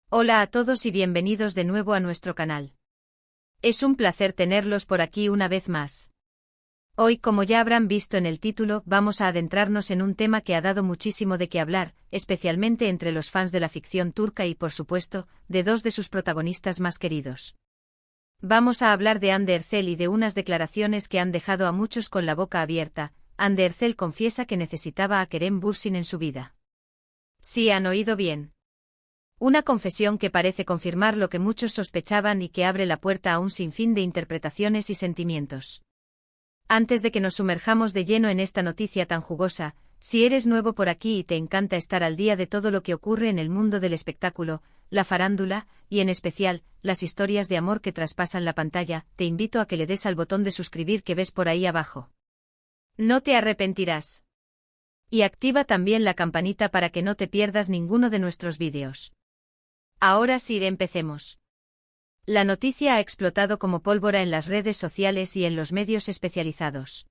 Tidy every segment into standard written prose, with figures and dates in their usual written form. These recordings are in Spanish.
Hola a todos y bienvenidos de nuevo a nuestro canal. Es un placer tenerlos por aquí una vez más. Hoy, como ya habrán visto en el título, vamos a adentrarnos en un tema que ha dado muchísimo de qué hablar, especialmente entre los fans de la ficción turca y, por supuesto, de dos de sus protagonistas más queridos. Vamos a hablar de Hande Erçel y de unas declaraciones que han dejado a muchos con la boca abierta. Hande Erçel confiesa que necesitaba a Kerem Bürsin en su vida. Sí, han oído bien. Una confesión que parece confirmar lo que muchos sospechaban y que abre la puerta a un sinfín de interpretaciones y sentimientos. Antes de que nos sumerjamos de lleno en esta noticia tan jugosa, si eres nuevo por aquí y te encanta estar al día de todo lo que ocurre en el mundo del espectáculo, la farándula, y en especial, las historias de amor que traspasan la pantalla, te invito a que le des al botón de suscribir que ves por ahí abajo. No te arrepentirás. Y activa también la campanita para que no te pierdas ninguno de nuestros vídeos. Ahora sí, empecemos. La noticia ha explotado como pólvora en las redes sociales y en los medios especializados.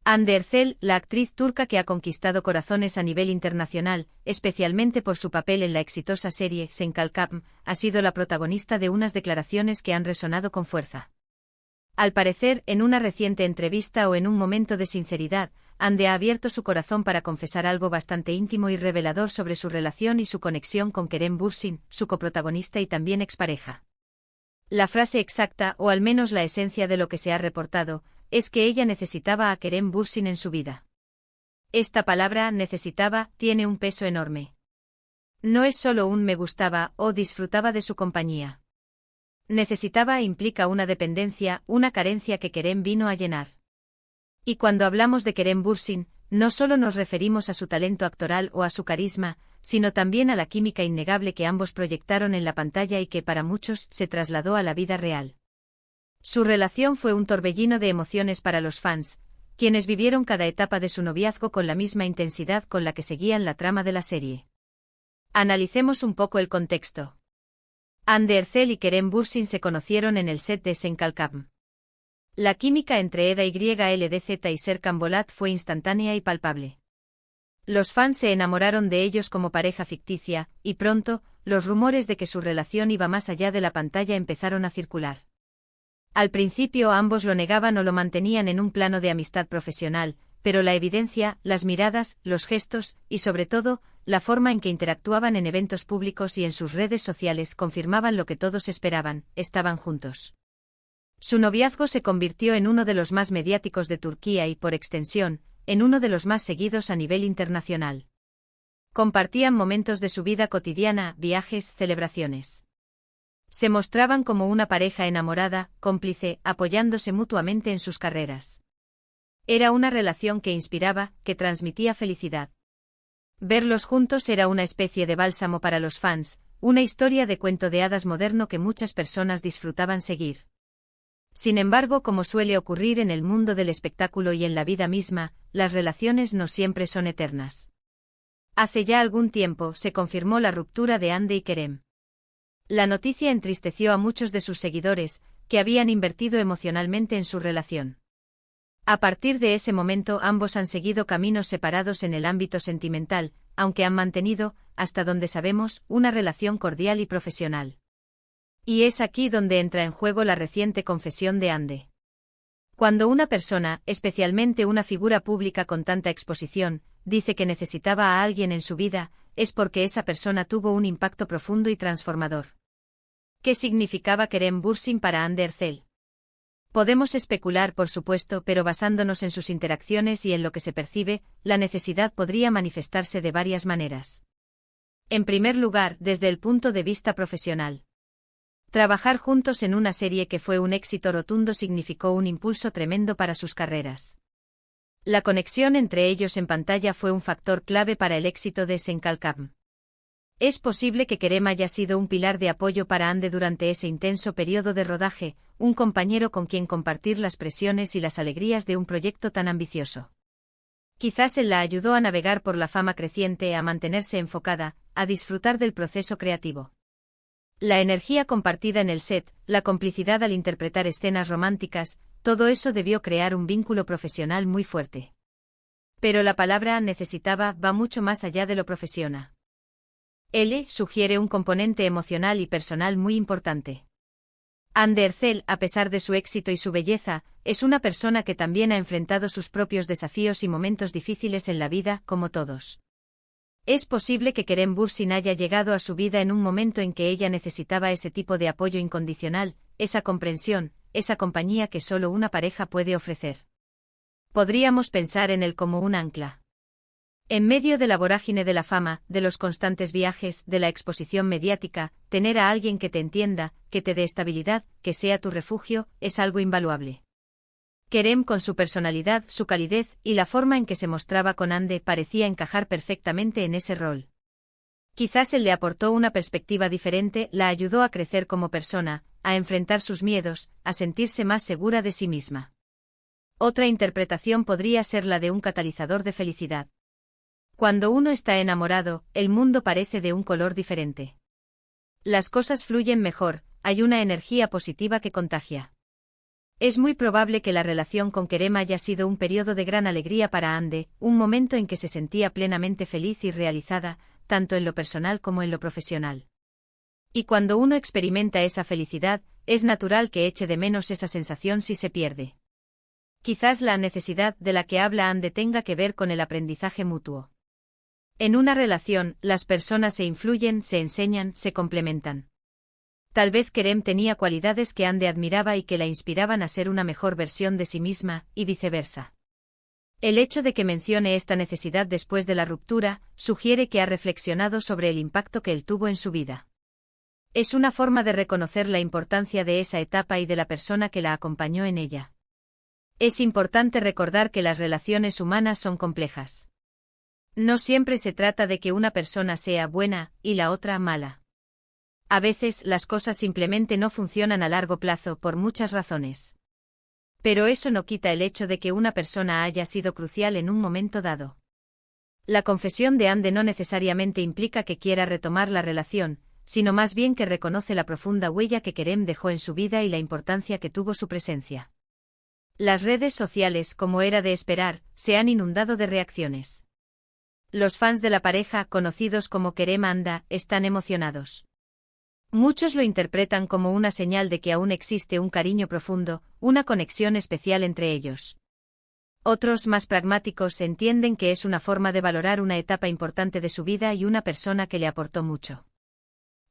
Hande Erçel, la actriz turca que ha conquistado corazones a nivel internacional, especialmente por su papel en la exitosa serie Sen Kalkam, ha sido la protagonista de unas declaraciones que han resonado con fuerza. Al parecer, en una reciente entrevista o en un momento de sinceridad, Hande ha abierto su corazón para confesar algo bastante íntimo y revelador sobre su relación y su conexión con Kerem Bürsin, su coprotagonista y también expareja. La frase exacta, o al menos la esencia de lo que se ha reportado, es que ella necesitaba a Kerem Bürsin en su vida. Esta palabra, necesitaba, tiene un peso enorme. No es solo un me gustaba o disfrutaba de su compañía. Necesitaba implica una dependencia, una carencia que Kerem vino a llenar. Y cuando hablamos de Kerem Bürsin, no solo nos referimos a su talento actoral o a su carisma, sino también a la química innegable que ambos proyectaron en la pantalla y que para muchos se trasladó a la vida real. Su relación fue un torbellino de emociones para los fans, quienes vivieron cada etapa de su noviazgo con la misma intensidad con la que seguían la trama de la serie. Analicemos un poco el contexto. Hande Erçel y Kerem Bürsin se conocieron en el set de Sen Kalkam. La química entre Eda YLDZ y Serkan Bolat fue instantánea y palpable. Los fans se enamoraron de ellos como pareja ficticia, y pronto, los rumores de que su relación iba más allá de la pantalla empezaron a circular. Al principio ambos lo negaban o lo mantenían en un plano de amistad profesional, pero la evidencia, las miradas, los gestos, y sobre todo, la forma en que interactuaban en eventos públicos y en sus redes sociales confirmaban lo que todos esperaban: estaban juntos. Su noviazgo se convirtió en uno de los más mediáticos de Turquía y, por extensión, en uno de los más seguidos a nivel internacional. Compartían momentos de su vida cotidiana, viajes, celebraciones. Se mostraban como una pareja enamorada, cómplice, apoyándose mutuamente en sus carreras. Era una relación que inspiraba, que transmitía felicidad. Verlos juntos era una especie de bálsamo para los fans, una historia de cuento de hadas moderno que muchas personas disfrutaban seguir. Sin embargo, como suele ocurrir en el mundo del espectáculo y en la vida misma, las relaciones no siempre son eternas. Hace ya algún tiempo se confirmó la ruptura de Hande y Kerem. La noticia entristeció a muchos de sus seguidores, que habían invertido emocionalmente en su relación. A partir de ese momento ambos han seguido caminos separados en el ámbito sentimental, aunque han mantenido, hasta donde sabemos, una relación cordial y profesional. Y es aquí donde entra en juego la reciente confesión de Hande. Cuando una persona, especialmente una figura pública con tanta exposición, dice que necesitaba a alguien en su vida, es porque esa persona tuvo un impacto profundo y transformador. ¿Qué significaba Kerem Bürsin para Hande Erçel? Podemos especular, por supuesto, pero basándonos en sus interacciones y en lo que se percibe, la necesidad podría manifestarse de varias maneras. En primer lugar, desde el punto de vista profesional. Trabajar juntos en una serie que fue un éxito rotundo significó un impulso tremendo para sus carreras. La conexión entre ellos en pantalla fue un factor clave para el éxito de Sen Kalkam. Es posible que Kerem haya sido un pilar de apoyo para Hande durante ese intenso periodo de rodaje, un compañero con quien compartir las presiones y las alegrías de un proyecto tan ambicioso. Quizás él la ayudó a navegar por la fama creciente, a mantenerse enfocada, a disfrutar del proceso creativo. La energía compartida en el set, la complicidad al interpretar escenas románticas, todo eso debió crear un vínculo profesional muy fuerte. Pero la palabra necesitaba va mucho más allá de lo profesional. L sugiere un componente emocional y personal muy importante. Anne Ercel, a pesar de su éxito y su belleza, es una persona que también ha enfrentado sus propios desafíos y momentos difíciles en la vida, como todos. Es posible que Kerem Bürsin haya llegado a su vida en un momento en que ella necesitaba ese tipo de apoyo incondicional, esa comprensión, esa compañía que solo una pareja puede ofrecer. Podríamos pensar en él como un ancla. En medio de la vorágine de la fama, de los constantes viajes, de la exposición mediática, tener a alguien que te entienda, que te dé estabilidad, que sea tu refugio, es algo invaluable. Kerem, con su personalidad, su calidez y la forma en que se mostraba con Ande, parecía encajar perfectamente en ese rol. Quizás él le aportó una perspectiva diferente, la ayudó a crecer como persona, a enfrentar sus miedos, a sentirse más segura de sí misma. Otra interpretación podría ser la de un catalizador de felicidad. Cuando uno está enamorado, el mundo parece de un color diferente. Las cosas fluyen mejor, hay una energía positiva que contagia. Es muy probable que la relación con Kerem haya sido un periodo de gran alegría para Ande, un momento en que se sentía plenamente feliz y realizada, tanto en lo personal como en lo profesional. Y cuando uno experimenta esa felicidad, es natural que eche de menos esa sensación si se pierde. Quizás la necesidad de la que habla Ande tenga que ver con el aprendizaje mutuo. En una relación, las personas se influyen, se enseñan, se complementan. Tal vez Kerem tenía cualidades que Ande admiraba y que la inspiraban a ser una mejor versión de sí misma, y viceversa. El hecho de que mencione esta necesidad después de la ruptura, sugiere que ha reflexionado sobre el impacto que él tuvo en su vida. Es una forma de reconocer la importancia de esa etapa y de la persona que la acompañó en ella. Es importante recordar que las relaciones humanas son complejas. No siempre se trata de que una persona sea buena y la otra mala. A veces las cosas simplemente no funcionan a largo plazo por muchas razones. Pero eso no quita el hecho de que una persona haya sido crucial en un momento dado. La confesión de Ande no necesariamente implica que quiera retomar la relación, sino más bien que reconoce la profunda huella que Kerem dejó en su vida y la importancia que tuvo su presencia. Las redes sociales, como era de esperar, se han inundado de reacciones. Los fans de la pareja, conocidos como Kerem Anda, están emocionados. Muchos lo interpretan como una señal de que aún existe un cariño profundo, una conexión especial entre ellos. Otros, más pragmáticos, entienden que es una forma de valorar una etapa importante de su vida y una persona que le aportó mucho.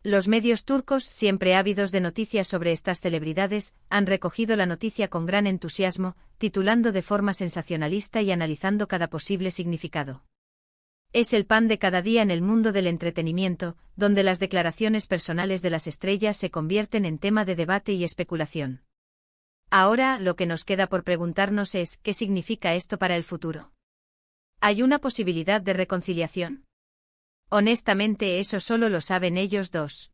Los medios turcos, siempre ávidos de noticias sobre estas celebridades, han recogido la noticia con gran entusiasmo, titulando de forma sensacionalista y analizando cada posible significado. Es el pan de cada día en el mundo del entretenimiento, donde las declaraciones personales de las estrellas se convierten en tema de debate y especulación. Ahora, lo que nos queda por preguntarnos es, ¿qué significa esto para el futuro? ¿Hay una posibilidad de reconciliación? Honestamente, eso solo lo saben ellos dos.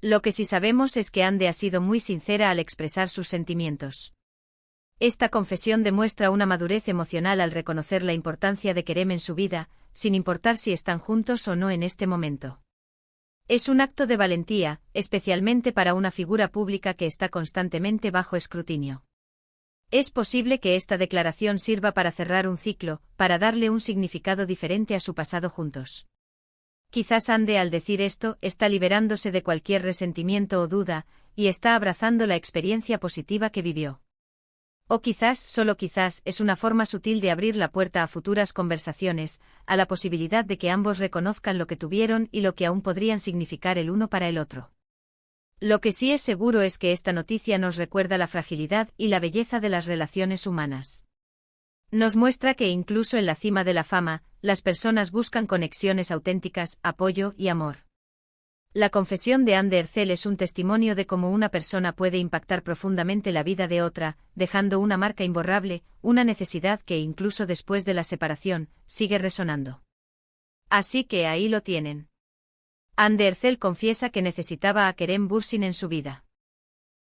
Lo que sí sabemos es que Ande ha sido muy sincera al expresar sus sentimientos. Esta confesión demuestra una madurez emocional al reconocer la importancia de Kerem en su vida, sin importar si están juntos o no en este momento. Es un acto de valentía, especialmente para una figura pública que está constantemente bajo escrutinio. Es posible que esta declaración sirva para cerrar un ciclo, para darle un significado diferente a su pasado juntos. Quizás Ande, al decir esto, está liberándose de cualquier resentimiento o duda, y está abrazando la experiencia positiva que vivió. O quizás, solo quizás, es una forma sutil de abrir la puerta a futuras conversaciones, a la posibilidad de que ambos reconozcan lo que tuvieron y lo que aún podrían significar el uno para el otro. Lo que sí es seguro es que esta noticia nos recuerda la fragilidad y la belleza de las relaciones humanas. Nos muestra que incluso en la cima de la fama, las personas buscan conexiones auténticas, apoyo y amor. La confesión de Ande Ercel es un testimonio de cómo una persona puede impactar profundamente la vida de otra, dejando una marca imborrable, una necesidad que incluso después de la separación, sigue resonando. Así que ahí lo tienen. Ande Ercel confiesa que necesitaba a Kerem Bürsin en su vida.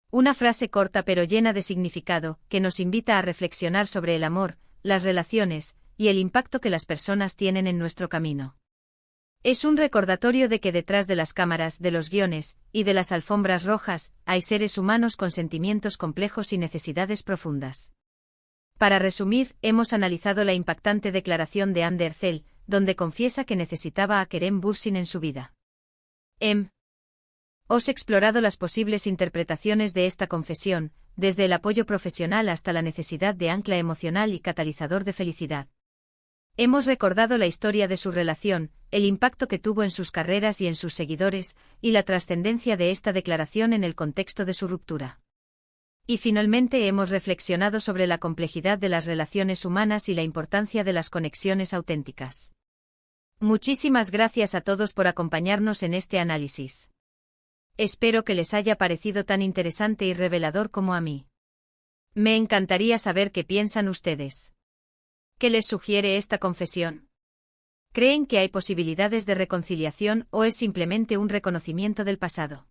Una frase corta pero llena de significado, que nos invita a reflexionar sobre el amor, las relaciones, y el impacto que las personas tienen en nuestro camino. Es un recordatorio de que detrás de las cámaras, de los guiones, y de las alfombras rojas, hay seres humanos con sentimientos complejos y necesidades profundas. Para resumir, hemos analizado la impactante declaración de Ande Ercel, donde confiesa que necesitaba a Kerem Bürsin en su vida. Os explorado las posibles interpretaciones de esta confesión, desde el apoyo profesional hasta la necesidad de ancla emocional y catalizador de felicidad. Hemos recordado la historia de su relación, el impacto que tuvo en sus carreras y en sus seguidores, y la trascendencia de esta declaración en el contexto de su ruptura. Y finalmente hemos reflexionado sobre la complejidad de las relaciones humanas y la importancia de las conexiones auténticas. Muchísimas gracias a todos por acompañarnos en este análisis. Espero que les haya parecido tan interesante y revelador como a mí. Me encantaría saber qué piensan ustedes. ¿Qué les sugiere esta confesión? ¿Creen que hay posibilidades de reconciliación o es simplemente un reconocimiento del pasado?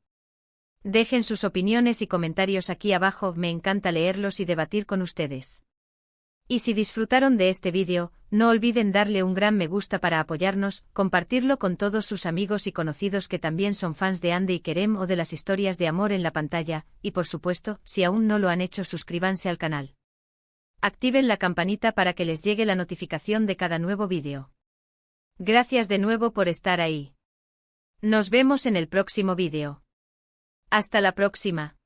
Dejen sus opiniones y comentarios aquí abajo, me encanta leerlos y debatir con ustedes. Y si disfrutaron de este vídeo, no olviden darle un gran me gusta para apoyarnos, compartirlo con todos sus amigos y conocidos que también son fans de Ande y Kerem o de las historias de amor en la pantalla, y por supuesto, si aún no lo han hecho, suscríbanse al canal. Activen la campanita para que les llegue la notificación de cada nuevo vídeo. Gracias de nuevo por estar ahí. Nos vemos en el próximo vídeo. Hasta la próxima.